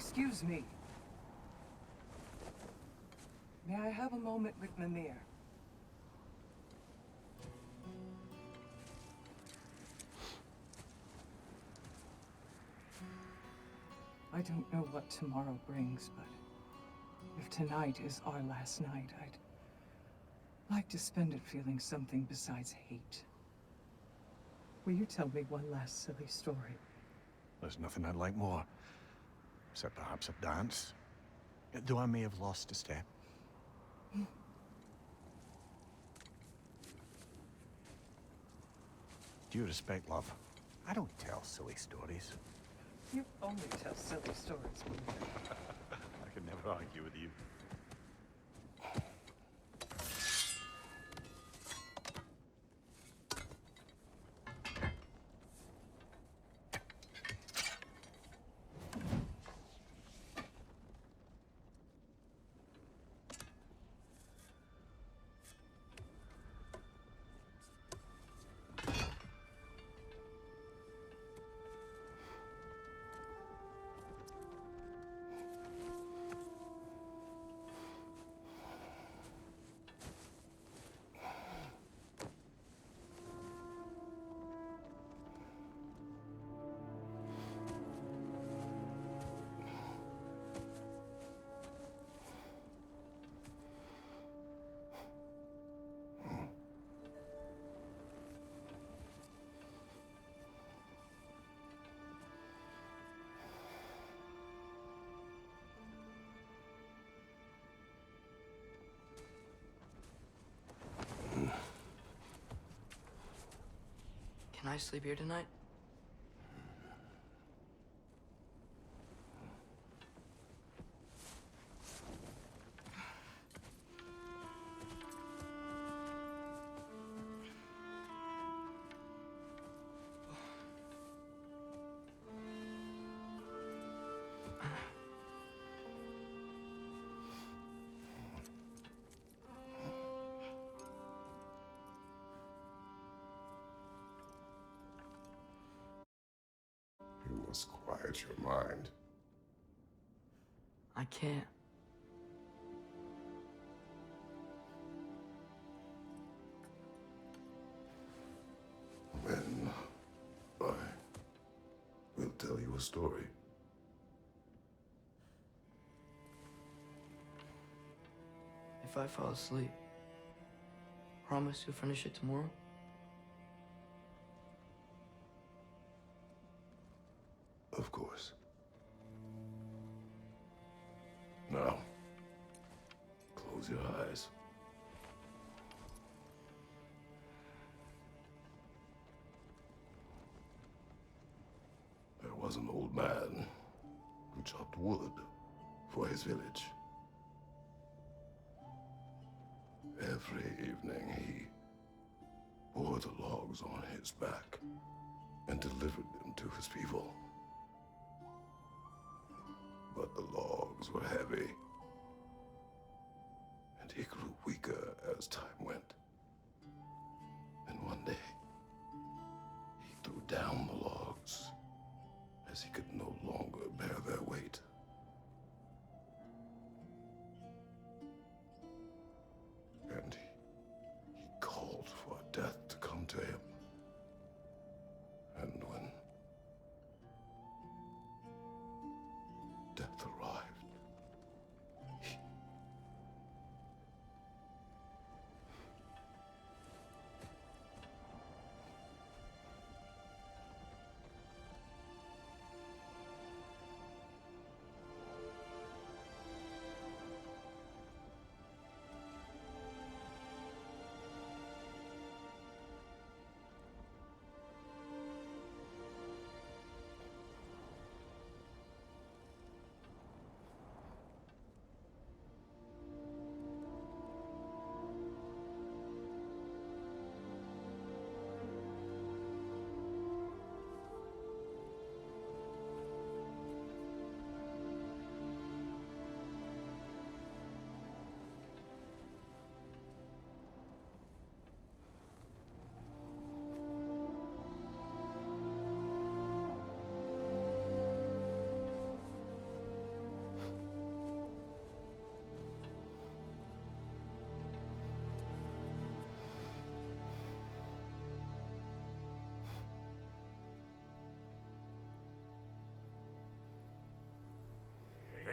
Excuse me. May I have a moment with Mimir? I don't know what tomorrow brings, but if tonight is our last night, I'd like to spend it feeling something besides hate. Will you tell me one last silly story? There's nothing I'd like more. Except perhaps a dance. Though I may have lost a step. Due respect, love. I don't tell silly stories. You only tell silly stories, Mimir. I could never argue with you. Can I sleep here tonight? You must quiet your mind. I can't. Then I will tell you a story. If I fall asleep, promise you'll finish it tomorrow? Of course. Now, close your eyes. There was an old man who chopped wood for his village. Every evening he bore the logs on his back and delivered them to his people. But the logs were heavy, and he grew weaker as time went. And one day, he threw down the logs as he could no longer bear their weight. And he called for death to come to him. And when death arrived,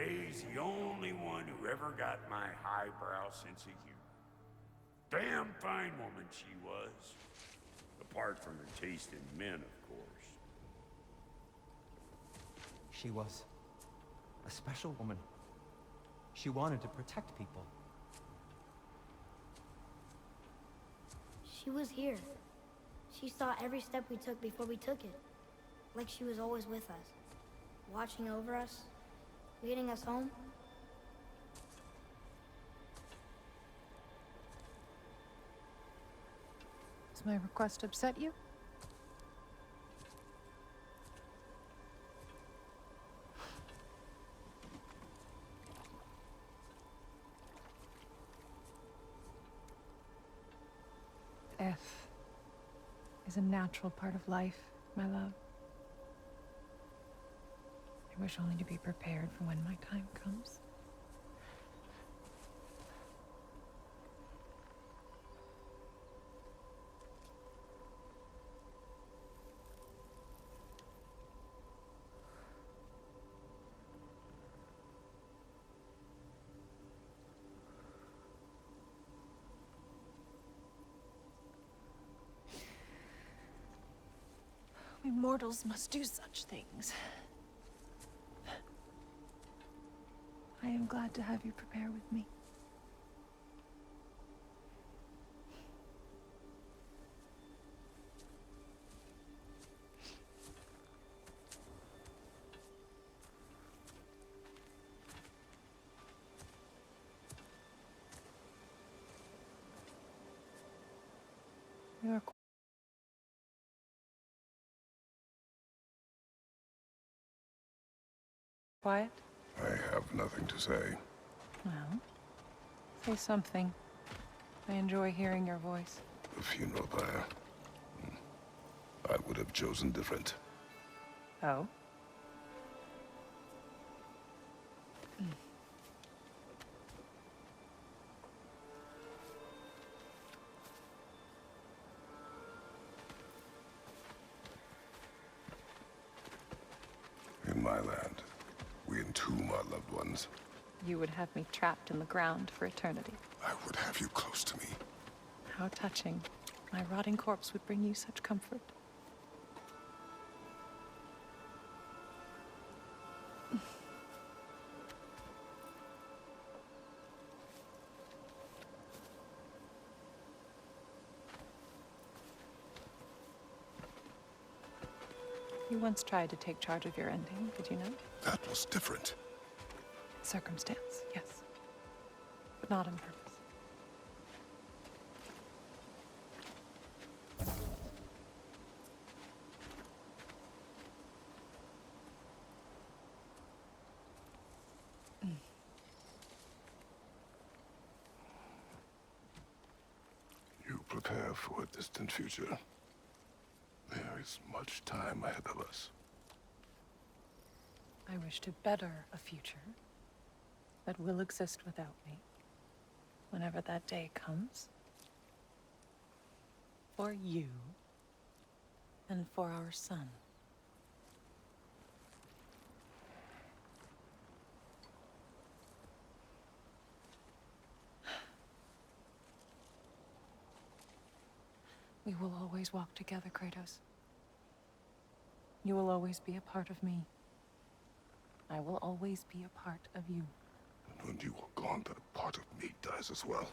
Faye's the only one who ever got my highbrow sense of humor. Damn fine woman she was. Apart from her taste in men, of course. She was a special woman. She wanted to protect people. She was here. She saw every step we took before we took it. Like she was always with us. Watching over us. Leading us home. Does my request upset you? Death is a natural part of life, my love. I wish only to be prepared for when my time comes. We mortals must do such things. I am glad to have you prepare with me. You are quiet? I have nothing to say. Well, say something. I enjoy hearing your voice. The funeral pyre. I would have chosen different. Oh? In my land, we entomb our loved ones. You would have me trapped in the ground for eternity. I would have you close to me. How touching. My rotting corpse would bring you such comfort. You once tried to take charge of your ending, did you not? That was different. Circumstance, yes. But not on purpose. You prepare for a distant future. There is much time ahead of us. I wish to better a future that will exist without me, whenever that day comes. For you, and for our son. We will always walk together, Kratos. You will always be a part of me. I will always be a part of you. And when you are gone, that part of me dies as well.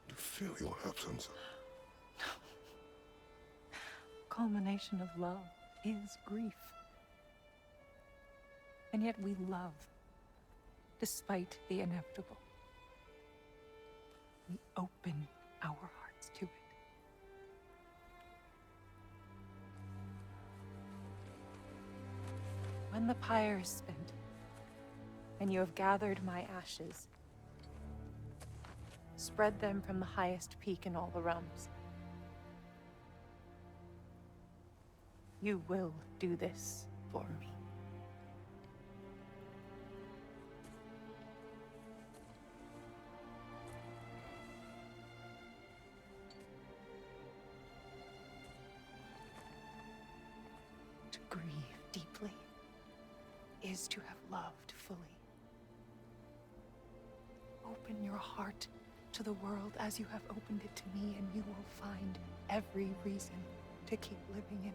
To feel your absence. Culmination of love is grief. And yet we love, despite the inevitable. We open our hearts to it. When the pyre is spent, and you have gathered my ashes, spread them from the highest peak in all the realms. You will do this for me. To grieve deeply is to have loved fully. Open your heart to the world as you have opened it to me, and you will find every reason to keep living in it.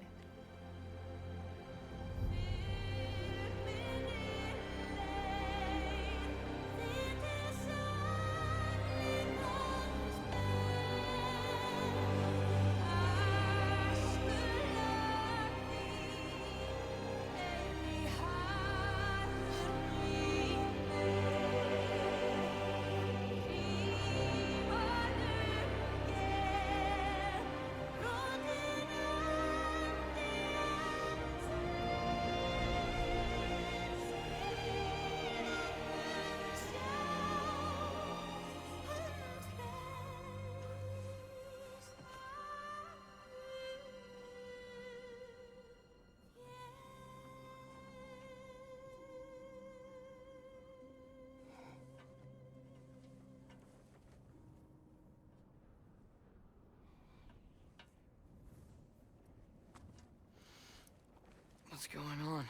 What's going on?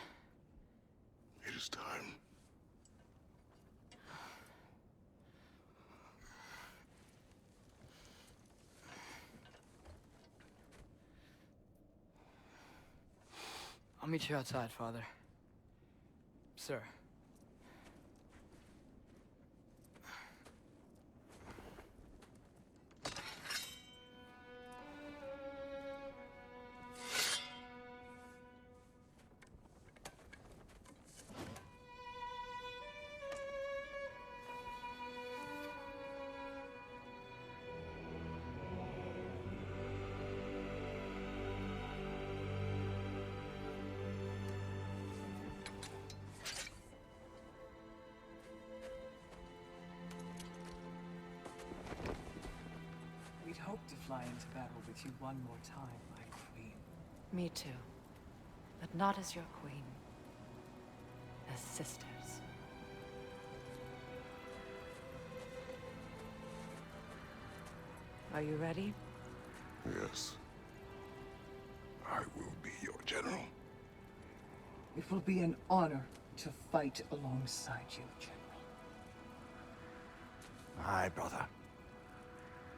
It is time. I'll meet you outside, Father. Sir. We'd hoped to fly into battle with you one more time, my queen. Me too. But not as your queen. As sisters. Are you ready? Yes. I will be your general. It will be an honor to fight alongside you, General. Aye, brother.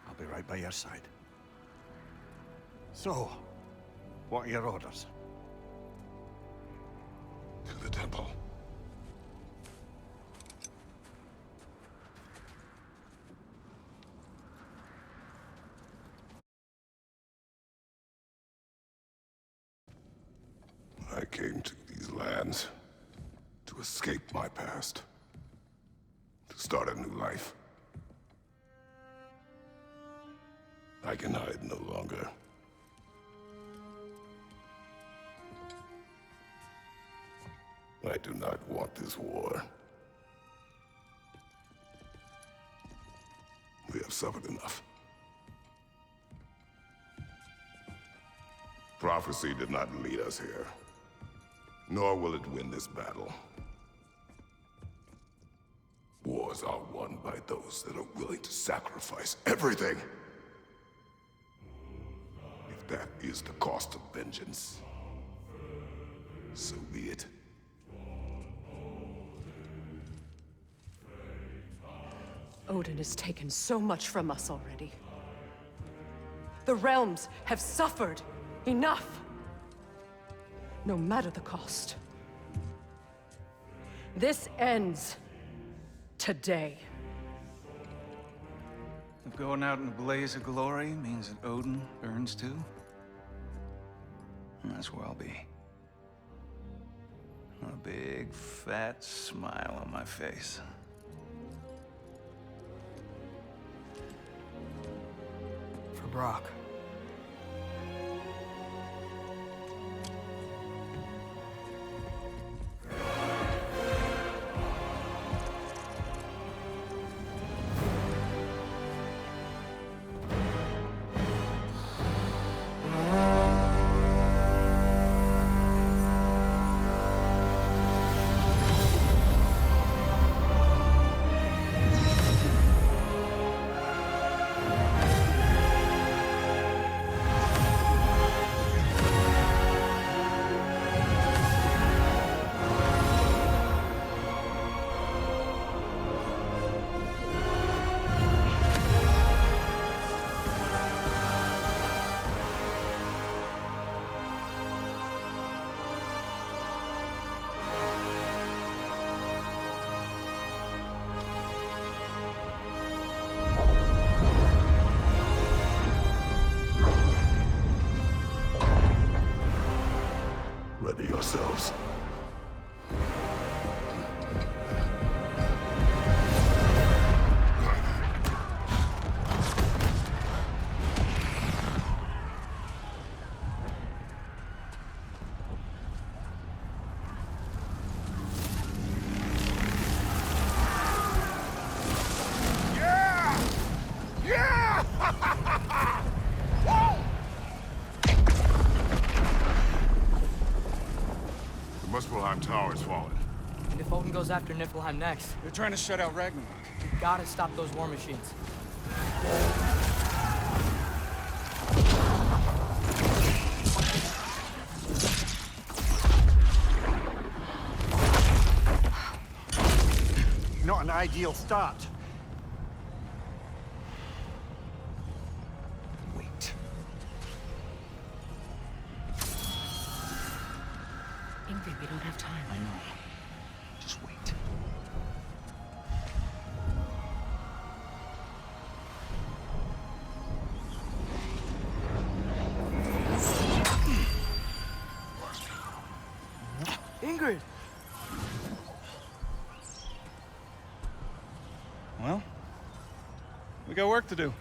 I'll be right by your side. So, what are your orders? To the temple. I came to these lands to escape my past, to start a new life. I can hide no longer. I do not want this war. We have suffered enough. Prophecy did not lead us here, nor will it win this battle. Wars are won by those that are willing to sacrifice everything. If that is the cost of vengeance, so be it. Odin has taken so much from us already. The realms have suffered enough. No matter the cost. This ends today. If going out in a blaze of glory means that Odin burns too, that's where I'll be. A big, fat smile on my face. For Brock. yourselves. The Muspelheim Tower has fallen. And if Odin goes after Niflheim next, They're trying to shut out Ragnarok. we gotta stop those war machines. Not an ideal start. Wait. Ingrid, we don't have time. I know. Just wait. Ingrid! Well, we got work to do.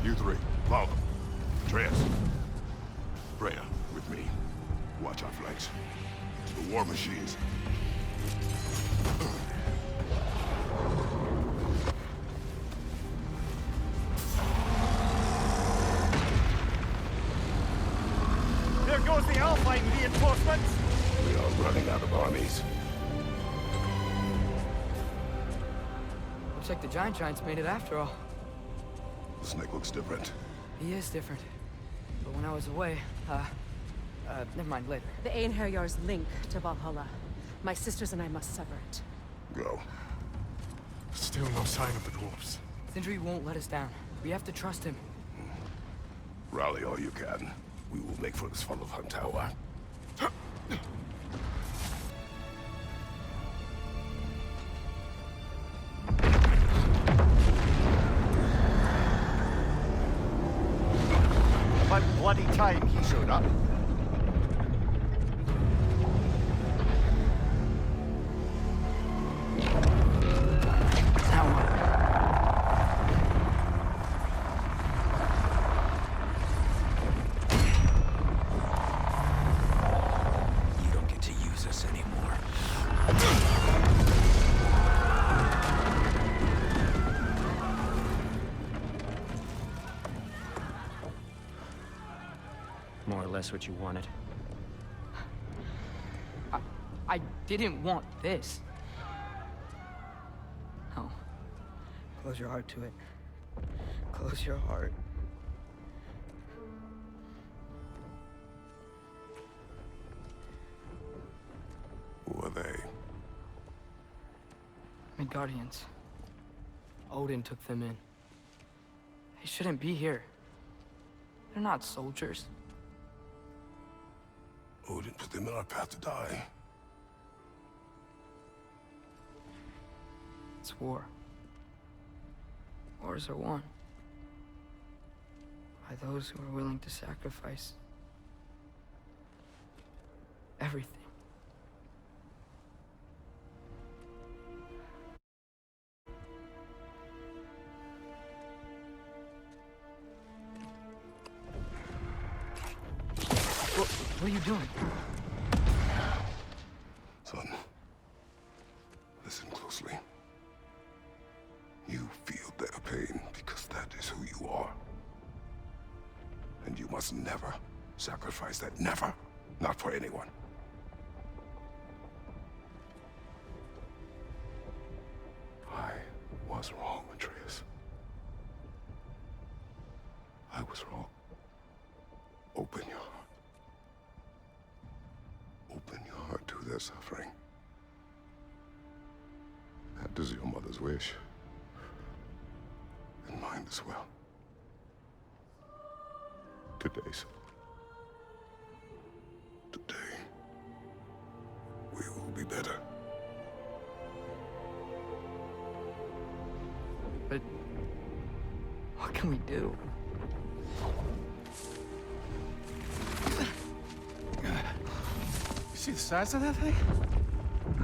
You three, follow them. Atreus. Freya, with me. Watch our flanks. The war machines. There goes the Alpine reinforcements! We are running out of armies. Looks like the Giants made it after all. The snake looks different. He is different. But when I was away, never mind, later. The Einherjar's link to Valhalla. My sisters and I must sever it. Go. Still no sign of the dwarves. Sindri won't let us down. We have to trust him. Rally all you can. We will make for this Valhalla tower. About bloody time he showed up. Now what? You don't get to use us anymore. More or less what you wanted. I didn't want this. No. Close your heart to it. Close your heart. Who are they? Midgardians. Odin took them in. They shouldn't be here. They're not soldiers. Odin put them in our path to die. It's war. Wars are won by those who are willing to sacrifice everything. What are you doing? Son, listen closely. You feel their pain because that is who you are. And you must never sacrifice that. Never. Not for anyone. I was wrong, Atreus. I was wrong. Open your heart. Open your heart to their suffering. That is your mother's wish. And mine as well. Today, son. Today, we will be better. But what can we do? See the size of that thing?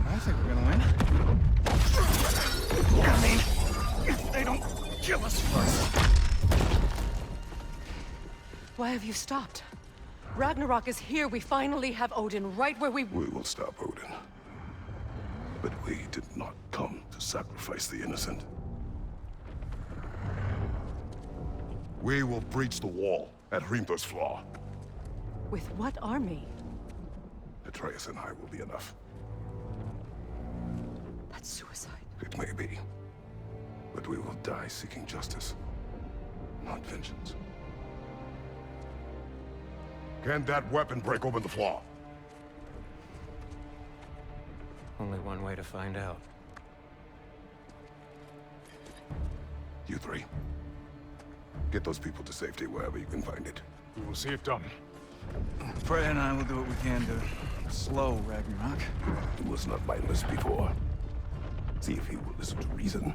I think we're gonna win. I mean, if they don't kill us first. Why have you stopped? Ragnarok is here. We finally have Odin right where we... We will stop Odin. But we did not come to sacrifice the innocent. We will breach the wall at Hrimthur's Flaw. With what army? Atreus and I will be enough. That's suicide. It may be. But we will die seeking justice, not vengeance. Can that weapon break open the flaw? Only one way to find out. You three. Get those people to safety wherever you can find it. We will see it done. Freya and I will do what we can to slow Ragnarok. He was not mindless before. See if he will listen to reason.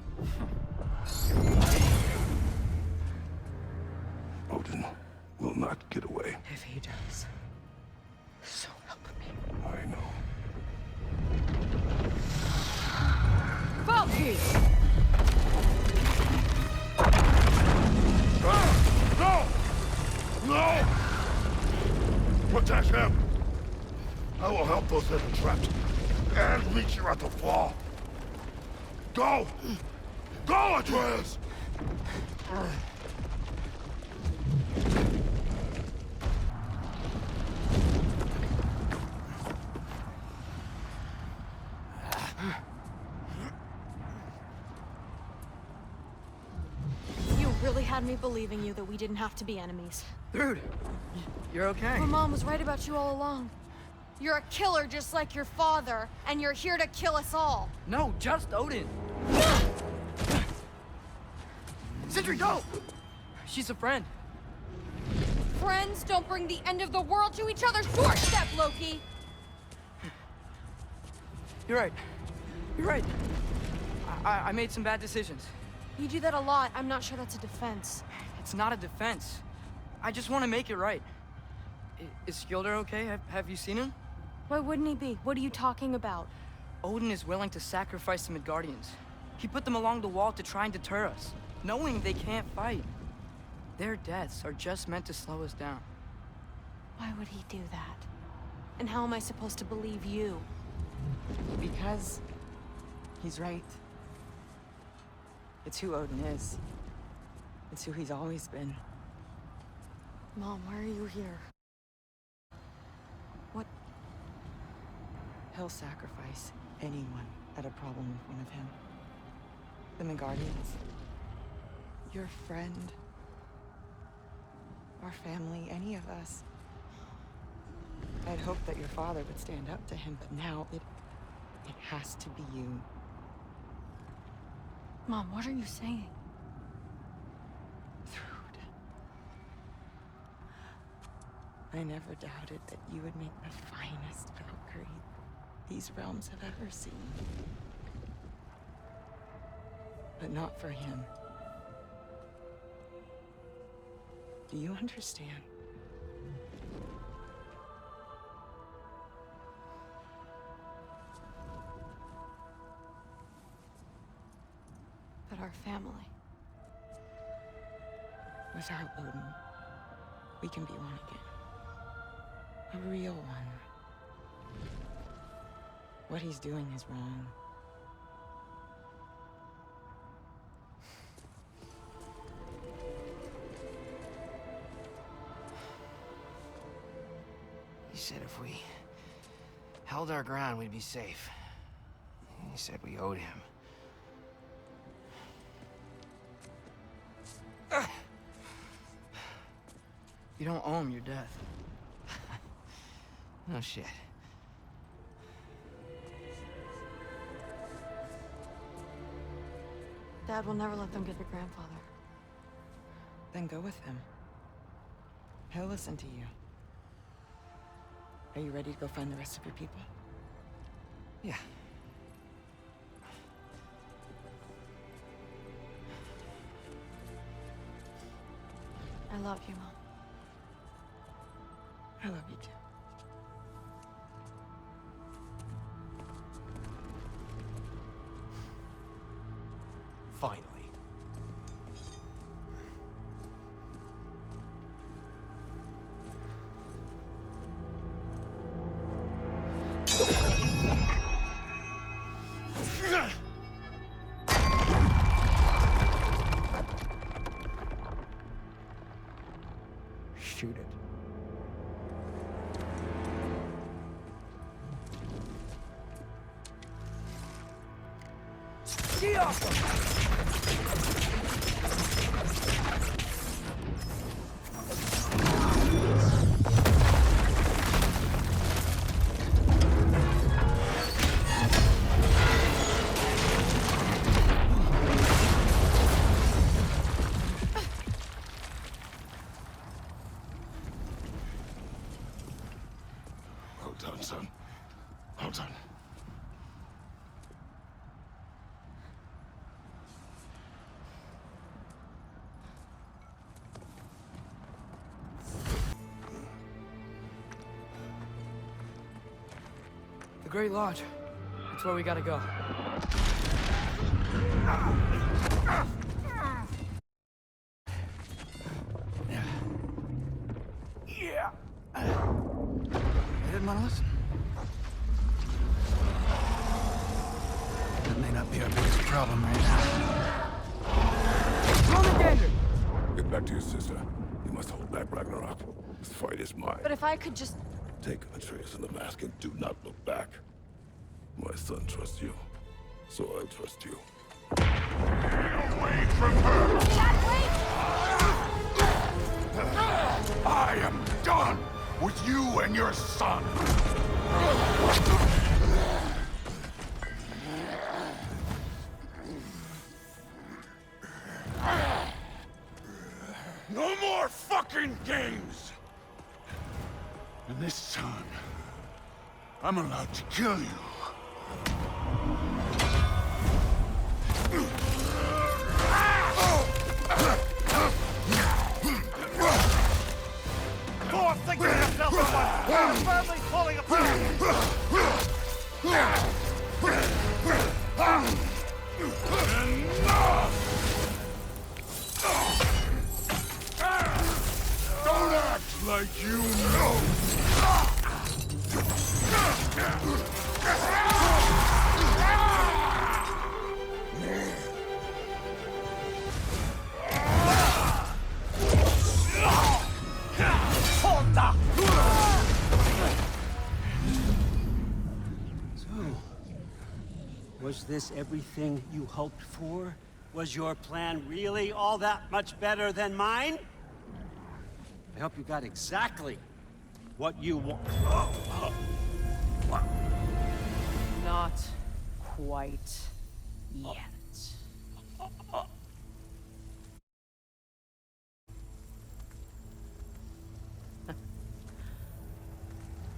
Odin will not get away. If he does, so help me. I know. Valky! No! No! Protect him! I will help those that are trapped. And meet you at the flaw. Go! Go, Atreus! You really had me believing you that we didn't have to be enemies. Dude, you're okay. My mom was right about you all along. You're a killer just like your father, and you're here to kill us all. No, just Odin. Sindri, go! She's a friend. Friends don't bring the end of the world to each other's doorstep, Loki! You're right. You're right. I made some bad decisions. You do that a lot. I'm not sure that's a defense. It's not a defense. I just want to make it right. Is Skilder okay? Have you seen him? Why wouldn't he be? What are you talking about? Odin is willing to sacrifice the Midgardians. He put them along the wall to try and deter us, knowing they can't fight. Their deaths are just meant to slow us down. Why would he do that? And how am I supposed to believe you? Because he's right. It's who Odin is. It's who he's always been. Mom, why are you here? What? He'll sacrifice anyone at a problem in front of him. The Midgardians. Your friend. Our family, any of us. I'd hoped that your father would stand up to him, but now it has to be you. Mom, what are you saying? Thrud. I never doubted that you would make the finest Valkyrie these realms have ever seen. But not for him. Do you understand? But our family. Without Odin, we can be one again. A real one. What he's doing is wrong. He said if we held our ground, we'd be safe. He said we owed him. You don't owe him your death. No shit. Dad will never let them get your grandfather. Then go with him. He'll listen to you. Are you ready to go find the rest of your people? Yeah. I love you, Mom. I love you too. Shoot it. Get off him! Well done, son. Well done. The Great Lodge. That's where we gotta go. Yeah. They didn't want to listen. That may not be our biggest problem right now. Roll the gander! Get back to your sister. You must hold back Ragnarok. This fight is mine. But if I could just... Take Atreus and the mask and do not look back. My son trusts you, so I trust you. Get away from her! Dad, wait! I am done with you and your son! No more fucking games! And this time, I'm allowed to kill you. Thor, think of yourself for once! Your family's falling apart! Don't act like you know! Was this everything you hoped for? Was your plan really all that much better than mine? I hope you got exactly what you want. Not quite yet.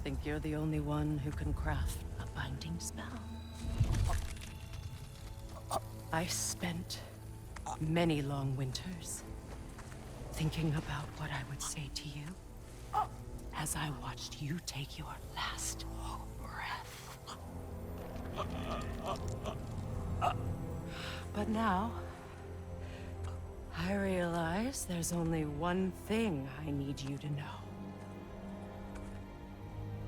Think you're the only one who can craft a binding spell? I spent many long winters thinking about what I would say to you as I watched you take your last breath. But now, I realize there's only one thing I need you to know.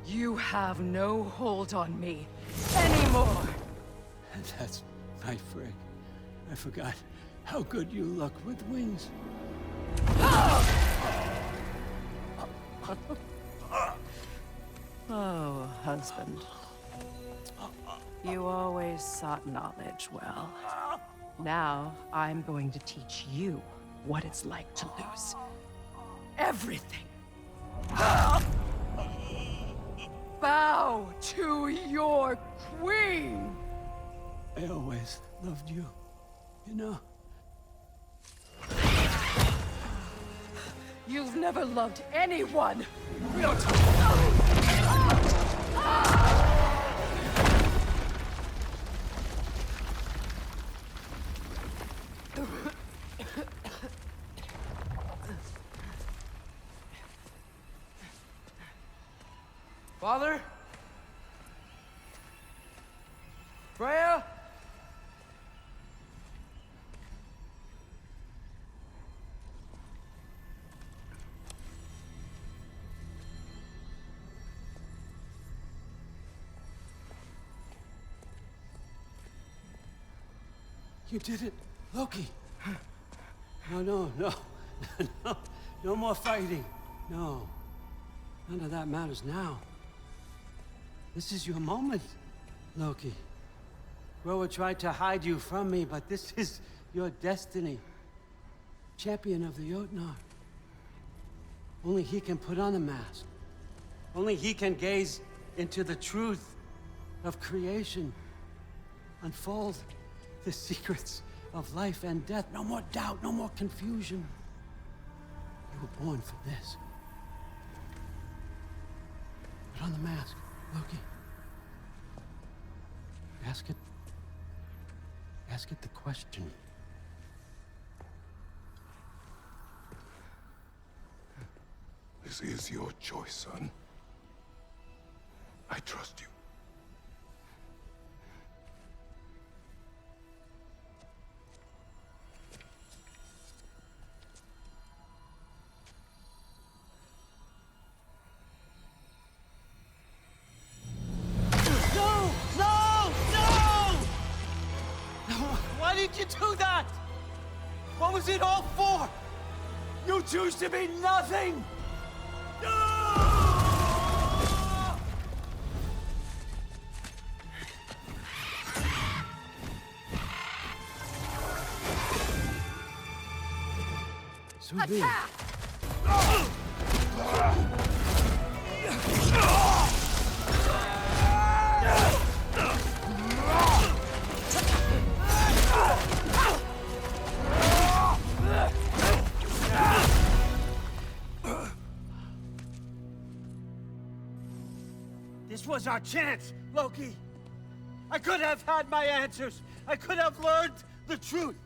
You have no hold on me anymore! That's my frig. I forgot how good you look with wings. Oh, husband. You always sought knowledge well. Now, I'm going to teach you what it's like to lose everything. Bow to your queen! I always loved you, you know? You've never loved anyone! Father? Freya? You did it, Loki. No, no, no. No, no more fighting. No. None of that matters now. This is your moment, Loki. Groa tried to hide you from me, but this is your destiny. Champion of the Jotnar. Only he can put on the mask. Only he can gaze into the truth of creation. Unfold the secrets of life and death. No more doubt, no more confusion. You were born for this. Put on the mask, Loki. Ask it the question. This is your choice, son. I trust you. No! No! No! Why did you do that? What was it all for? You choose to be nothing! So be it. This was our chance, Loki. I could have had my answers. I could have learned the truth.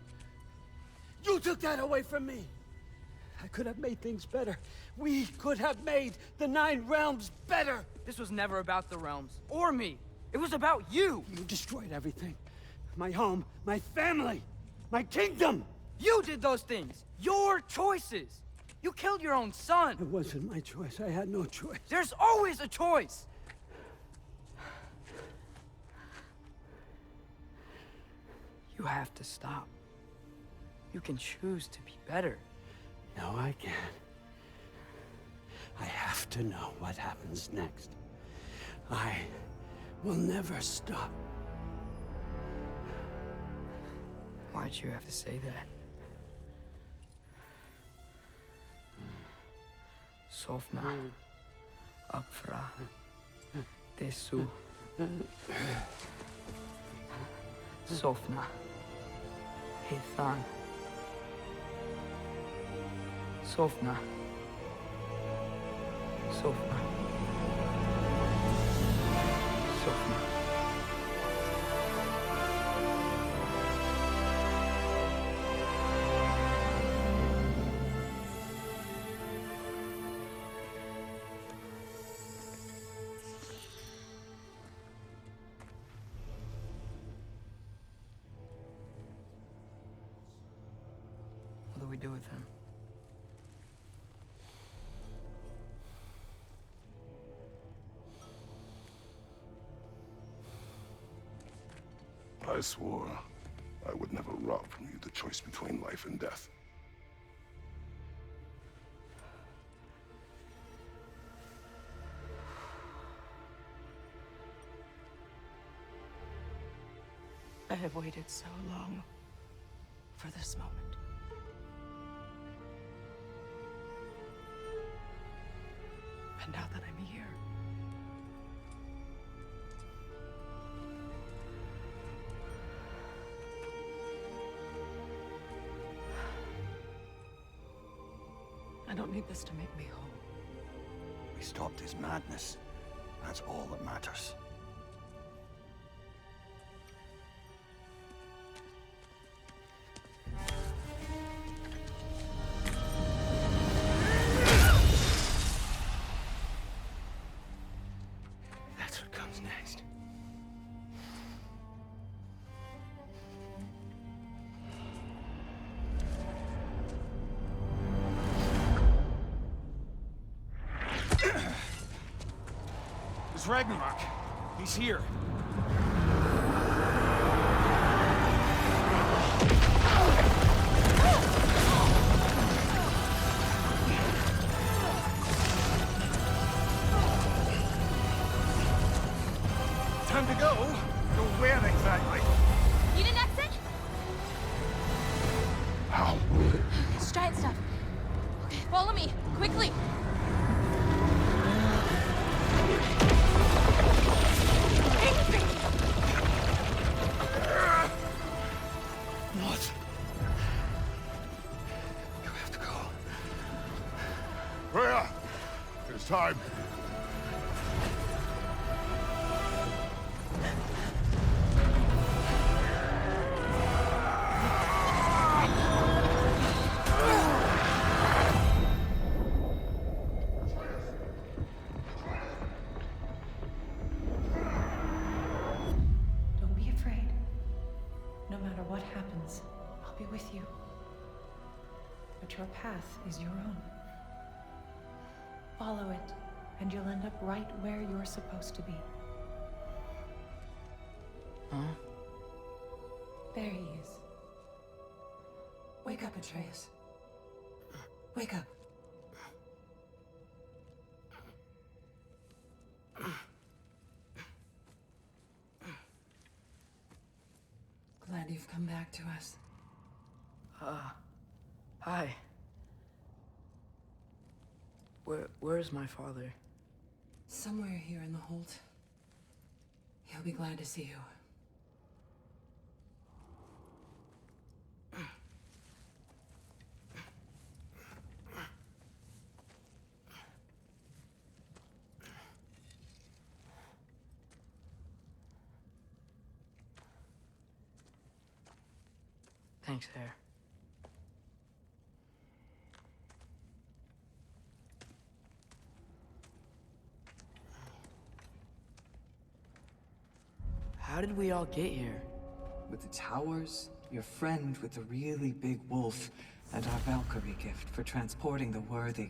You took that away from me. I could have made things better. We could have made the 9 realms better. This was never about the realms, or me. It was about you! You destroyed everything. My home, my family, my kingdom! You did those things! Your choices! You killed your own son! It wasn't my choice. I had no choice. There's always a choice! You have to stop. You can choose to be better. No, I can't. I have to know what happens next. I will never stop. Why'd you have to say that? Sofna. Apfra. Desu. Sofna. Hithan. Sofna. Sofna. Sofna. What do we do with him? I swore I would never rob from you the choice between life and death. I have waited so long for this moment. And now that I'm here, I don't need this to make me whole. We stopped his madness. That's all that matters. That's what comes next. It's Ragnarok. He's here. time to go. Go where exactly? Need an exit? How? It's giant stuff. Okay, follow me, quickly. What? You have to go. Freya! It's time. Don't be afraid. No matter what happens, I'll be with you. But your path is your own. Follow it, and you'll end up right where you're supposed to be. Huh? There he is. Wake up, Atreus. Wake up. Glad you've come back to us. Hi. Where's my father? Somewhere here in the Holt. He'll be glad to see you. Thanks, Hare. How did we all get here? With the towers, your friend with the really big wolf, and our Valkyrie gift for transporting the worthy,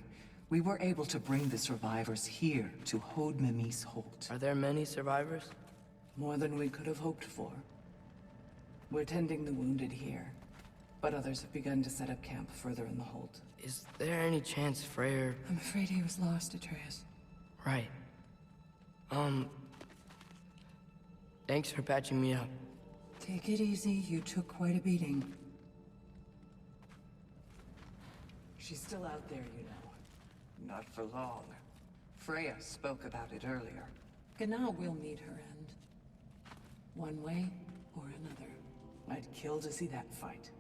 we were able to bring the survivors here to Hod Mimis Holt. Are there many survivors? More than we could have hoped for. We're tending the wounded here, but others have begun to set up camp further in the Holt. Is there any chance Freyr... I'm afraid he was lost, Atreus. Right. Thanks for patching me up. Take it easy, you took quite a beating. She's still out there, you know. Not for long. Freya spoke about it earlier. Gná will meet her end. One way or another. I'd kill to see that fight.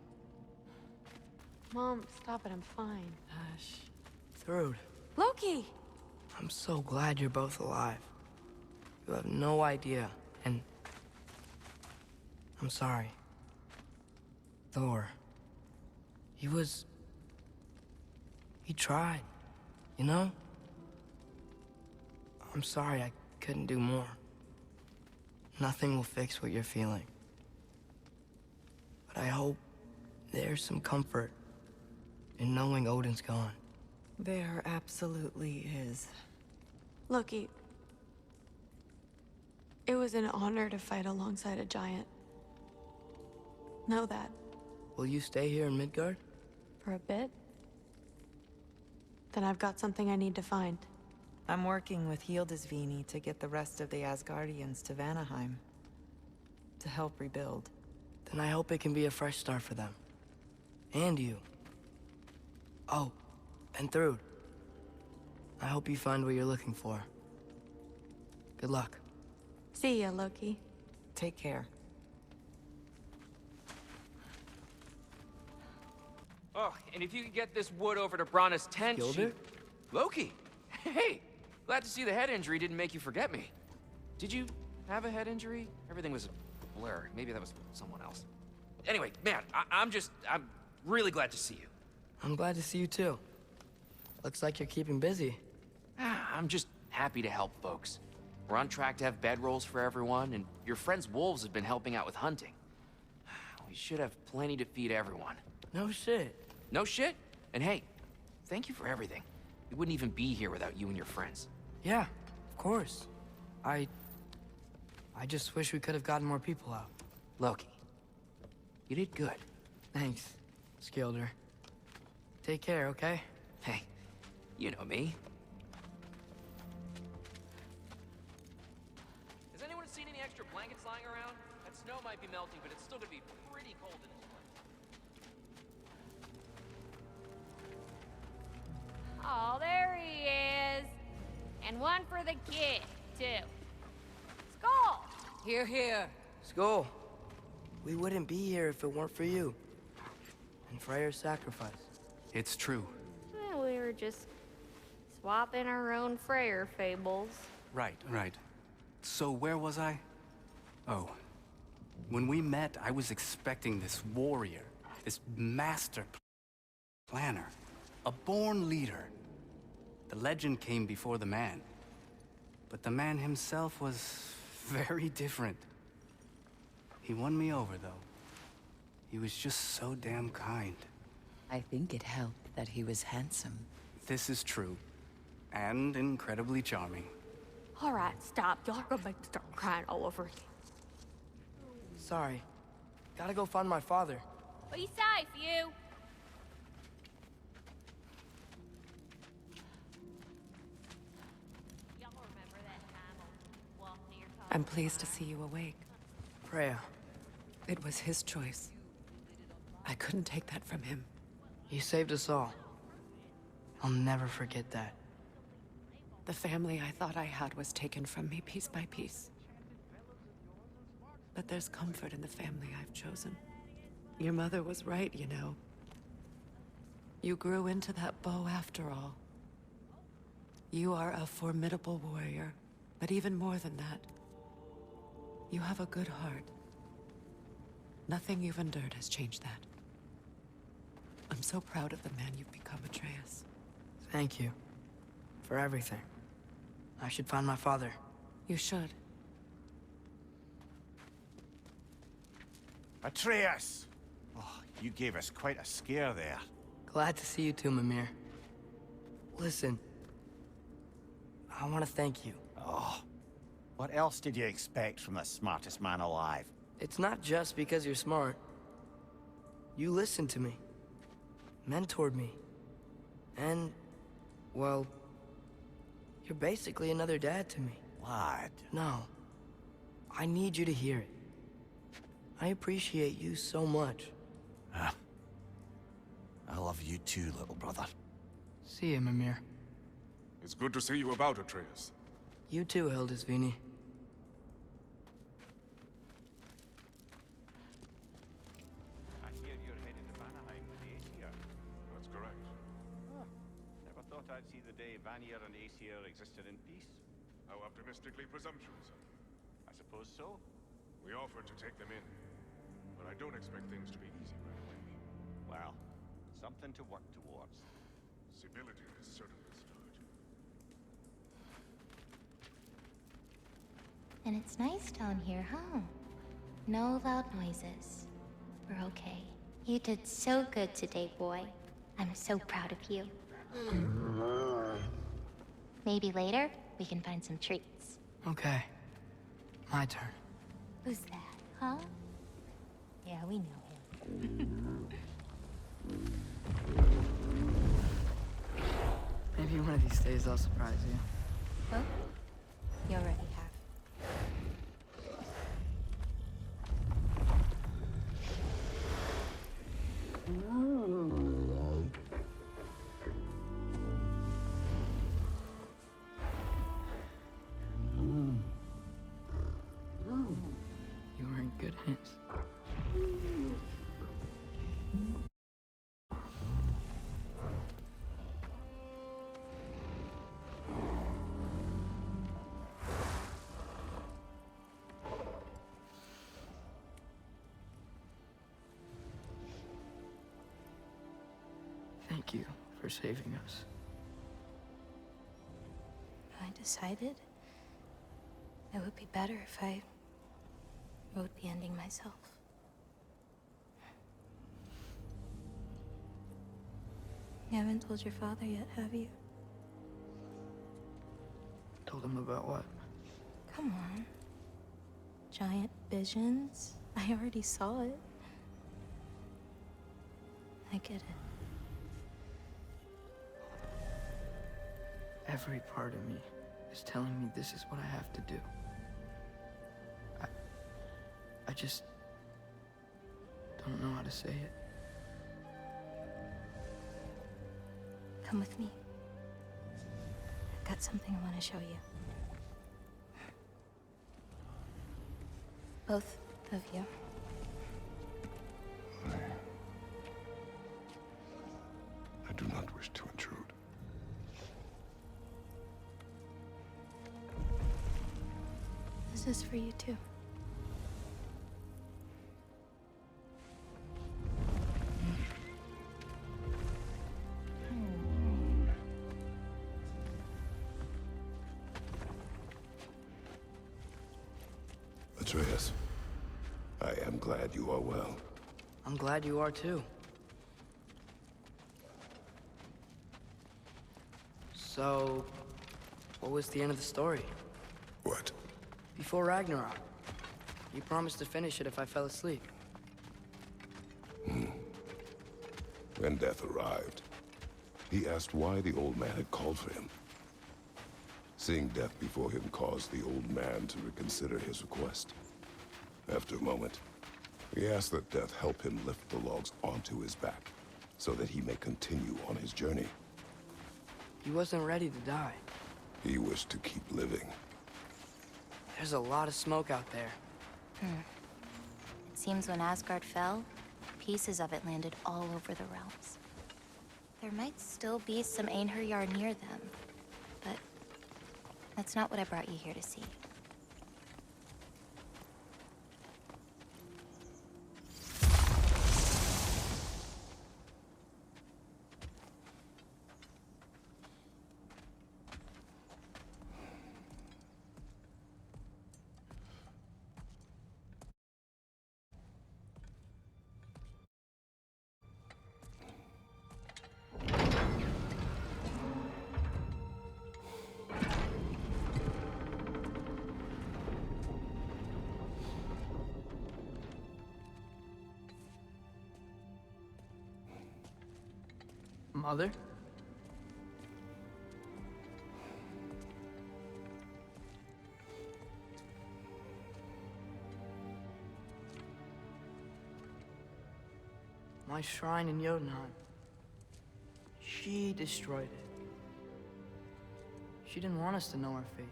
Mom, stop it, I'm fine. Hush. Thrud, Loki! I'm so glad you're both alive. You have no idea, and... I'm sorry. Thor. He tried, you know? I'm sorry I couldn't do more. Nothing will fix what you're feeling. But I hope there's some comfort in knowing Odin's gone. There absolutely is. Loki, it was an honor to fight alongside a giant. Know that. Will you stay here in Midgard? For a bit? Then I've got something I need to find. I'm working with Hildisvíni to get the rest of the Asgardians to Vanaheim. To help rebuild. Then I hope it can be a fresh start for them. And you. Oh, and Thrud. I hope you find what you're looking for. Good luck. See ya, Loki. Take care. Oh, and if you could get this wood over to Brana's tent, Skilder? Loki! Hey! Glad to see the head injury didn't make you forget me. Did you have a head injury? Everything was a blur. Maybe that was someone else. Anyway, man, I'm really glad to see you. I'm glad to see you too. Looks like you're keeping busy. I'm just happy to help folks. We're on track to have bedrolls for everyone, and your friend's wolves have been helping out with hunting. We should have plenty to feed everyone. No shit. No shit? And hey, thank you for everything. We wouldn't even be here without you and your friends. Yeah, of course. I just wish we could have gotten more people out. Loki, you did good. Thanks, Skilder. Take care, okay? Hey, you know me. Has anyone seen any extra blankets lying around? That snow might be melting, but it's still gonna be pretty cold in this place. Oh, there he is. And one for the kid, too. Skull! Here, here. Skull, we wouldn't be here if it weren't for you. And Freyr's sacrifice. It's true. We were just swapping our own Freyr fables. Right. So where was I? Oh. When we met, I was expecting this warrior, this master planner, a born leader. The legend came before the man. But the man himself was very different. He won me over, though. He was just so damn kind. I think it helped that he was handsome. This is true. And incredibly charming. All right, stop. Y'all are gonna make me start crying all over again. Sorry. Gotta go find my father. Be safe, you. Y'all remember that time on Walk Near Top? I'm pleased to see you awake. Freya. It was his choice. I couldn't take that from him. He saved us all. I'll never forget that. The family I thought I had was taken from me piece by piece. But there's comfort in the family I've chosen. Your mother was right, you know. You grew into that bow after all. You are a formidable warrior, but even more than that, you have a good heart. Nothing you've endured has changed that. I'm so proud of the man you've become, Atreus. Thank you. For everything. I should find my father. You should. Atreus! Oh, you gave us quite a scare there. Glad to see you too, Mimir. Listen. I want to thank you. Oh, what else did you expect from the smartest man alive? It's not just because you're smart. You listened to me. Mentored me. And, well, you're basically another dad to me. Lad. No. I need you to hear it. I appreciate you so much. I love you too, little brother. See you, Mimir. It's good to see you about, Atreus. You too, Hildisvini. I hear you're headed to Vanaheim with Aesir. That's correct. Never thought I'd see the day Vanir and Aesir existed in peace. How optimistically presumptuous. I suppose so. We offered to take them in, but I don't expect things to be easy right away. Well, something to work towards. Civility is certainly a start. And it's nice down here, huh? No loud noises. We're okay. You did so good today, boy. I'm so proud of you. Maybe later, we can find some treats. Okay. My turn. Who's that, huh? Yeah, we know him. Maybe one of these days I'll surprise you. Well, you already have. You were in good hands. Thank you for saving us. I decided it would be better if I wrote the ending myself. You haven't told your father yet, have you? Told him about what? Come on. Giant visions? I already saw it. I get it. Every part of me is telling me this is what I have to do. I just don't know how to say it. Come with me. I've got something I want to show you. Both of you. I do not wish to intrude. This is for you too. Atreus, I am glad you are well. I'm glad you are too. So, what was the end of the story? What? Before Ragnarok, you promised to finish it if I fell asleep. When death arrived, he asked why the old man had called for him. Seeing death before him caused the old man to reconsider his request. After a moment, he asked that death help him lift the logs onto his back, so that he may continue on his journey. He wasn't ready to die. He wished to keep living. There's a lot of smoke out there. It seems when Asgard fell, pieces of it landed all over the realms. There might still be some Einherjar near them, but that's not what I brought you here to see. Mother? My shrine in Jotunheim. She destroyed it. She didn't want us to know our fate.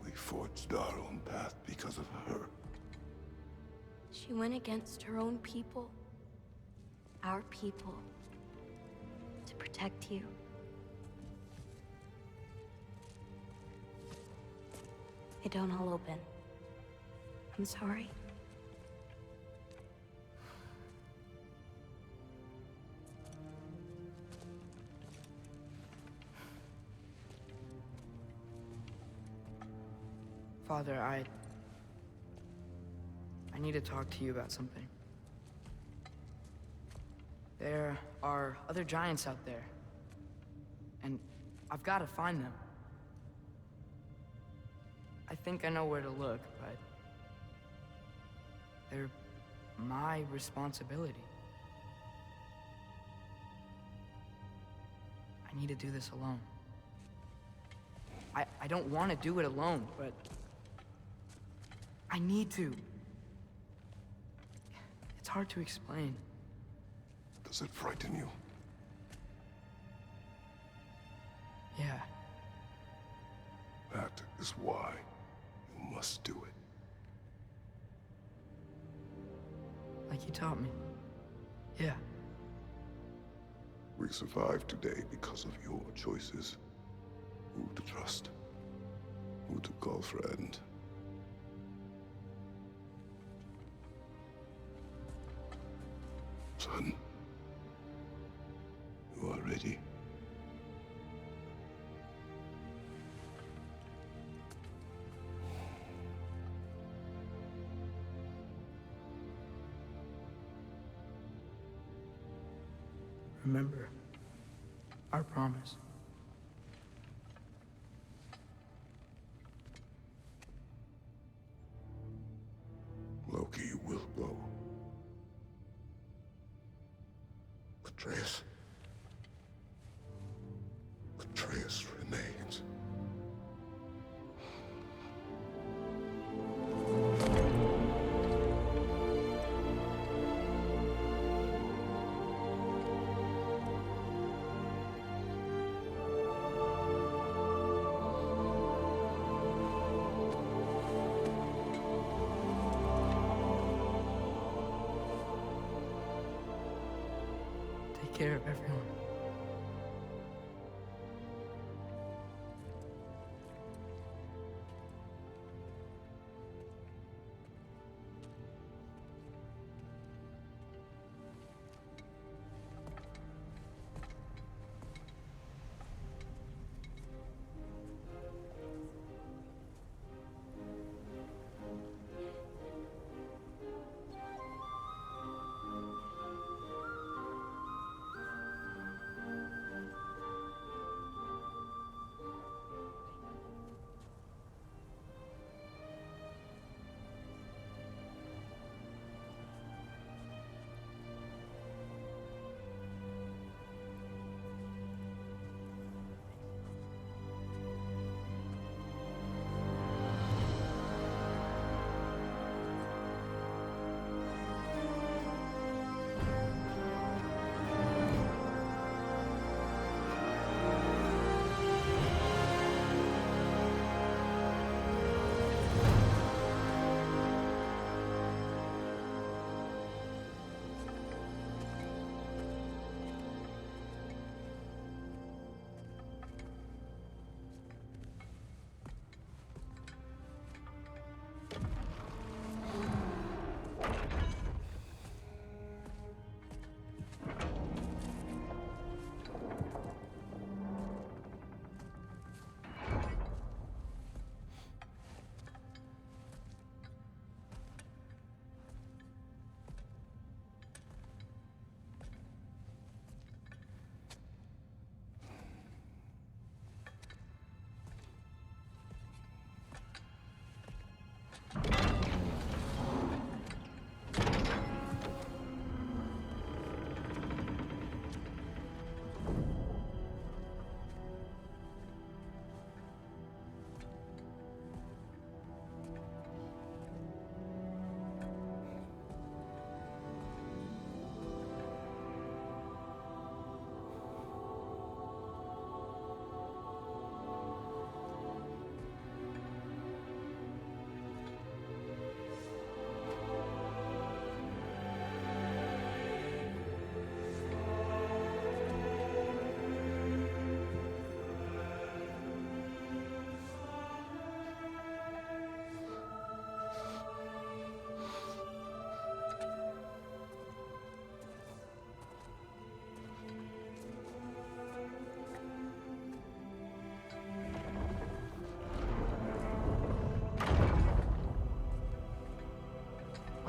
We forged our own path because of her. She went against her own people. Our people. To protect you. They don't all open. I'm sorry. Father, I need to talk to you about something. There are other giants out there, and I've got to find them. I think I know where to look, but they're my responsibility. I need to do this alone. I don't want to do it alone, but I need to. It's hard to explain. Does it frighten you? Yeah. That is why you must do it. Like you taught me. Yeah. We survive today because of your choices. Who to trust, who to call friend. Son, you are ready. Remember our promise. Loki will go. Atreus. Atreus remains. care of everyone.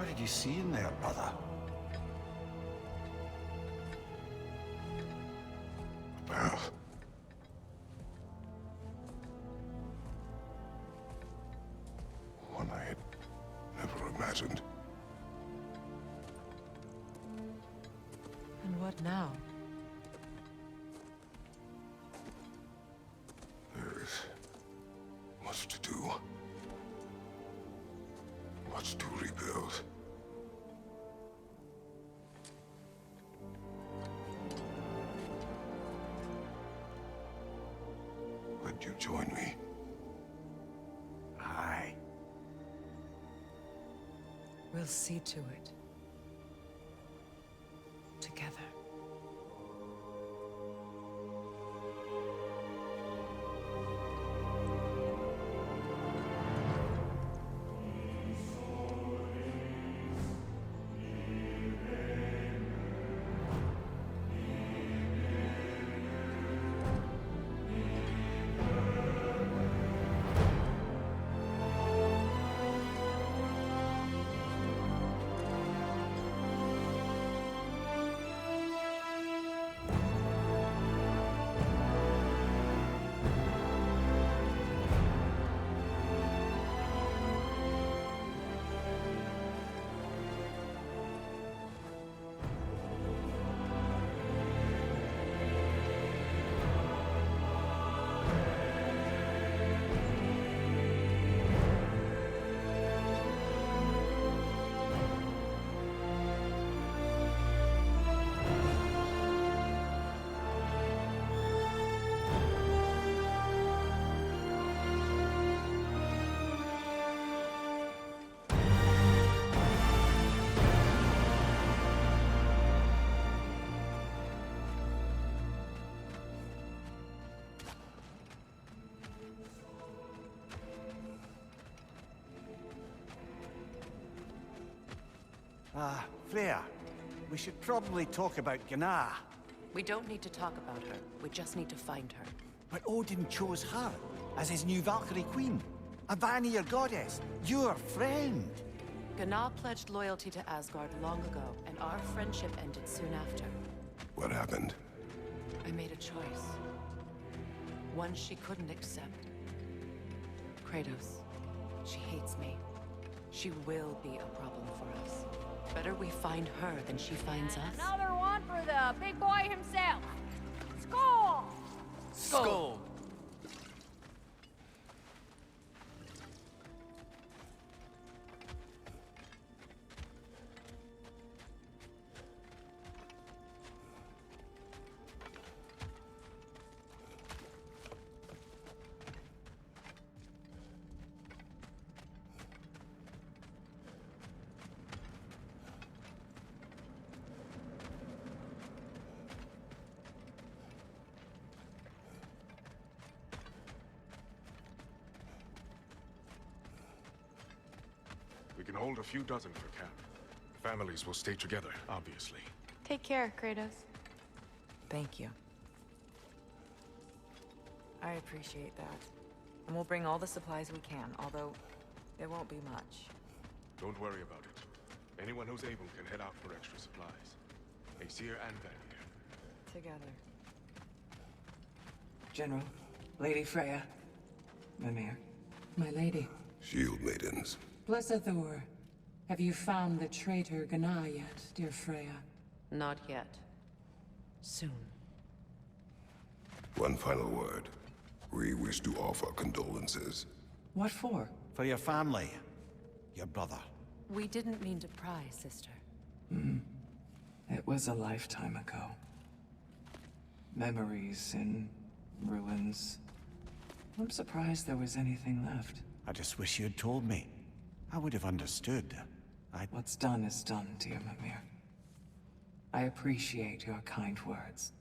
What did you see in there, brother? Path. One I had never imagined. And what now? There is much to do. Much to rebuild. Would you join me? Aye. We'll see to it. Together. Freya, we should probably talk about Gná. We don't need to talk about her. We just need to find her. But Odin chose her as his new Valkyrie queen. A Vanir goddess, your friend. Gná pledged loyalty to Asgard long ago, and our friendship ended soon after. What happened? I made a choice. One she couldn't accept. Kratos. She hates me. She will be a problem for us. Better we find her than she finds us. Another one for the big boy himself. Skull! Skull! We can hold a few dozen for camp. Families will stay together, obviously. Take care, Kratos. Thank you. I appreciate that. And we'll bring all the supplies we can, although there won't be much. Don't worry about it. Anyone who's able can head out for extra supplies. Aesir and Vanir. Together. General, Lady Freya. Mimir. My lady. Shield maidens. Blessed Thor, have you found the traitor Gná yet, dear Freya? Not yet. Soon. One final word. We wish to offer condolences. What for? For your family. Your brother. We didn't mean to pry, sister. It was a lifetime ago. Memories in ruins. I'm surprised there was anything left. I just wish you'd told me. I would have understood. What's done is done, dear Mimir. I appreciate your kind words.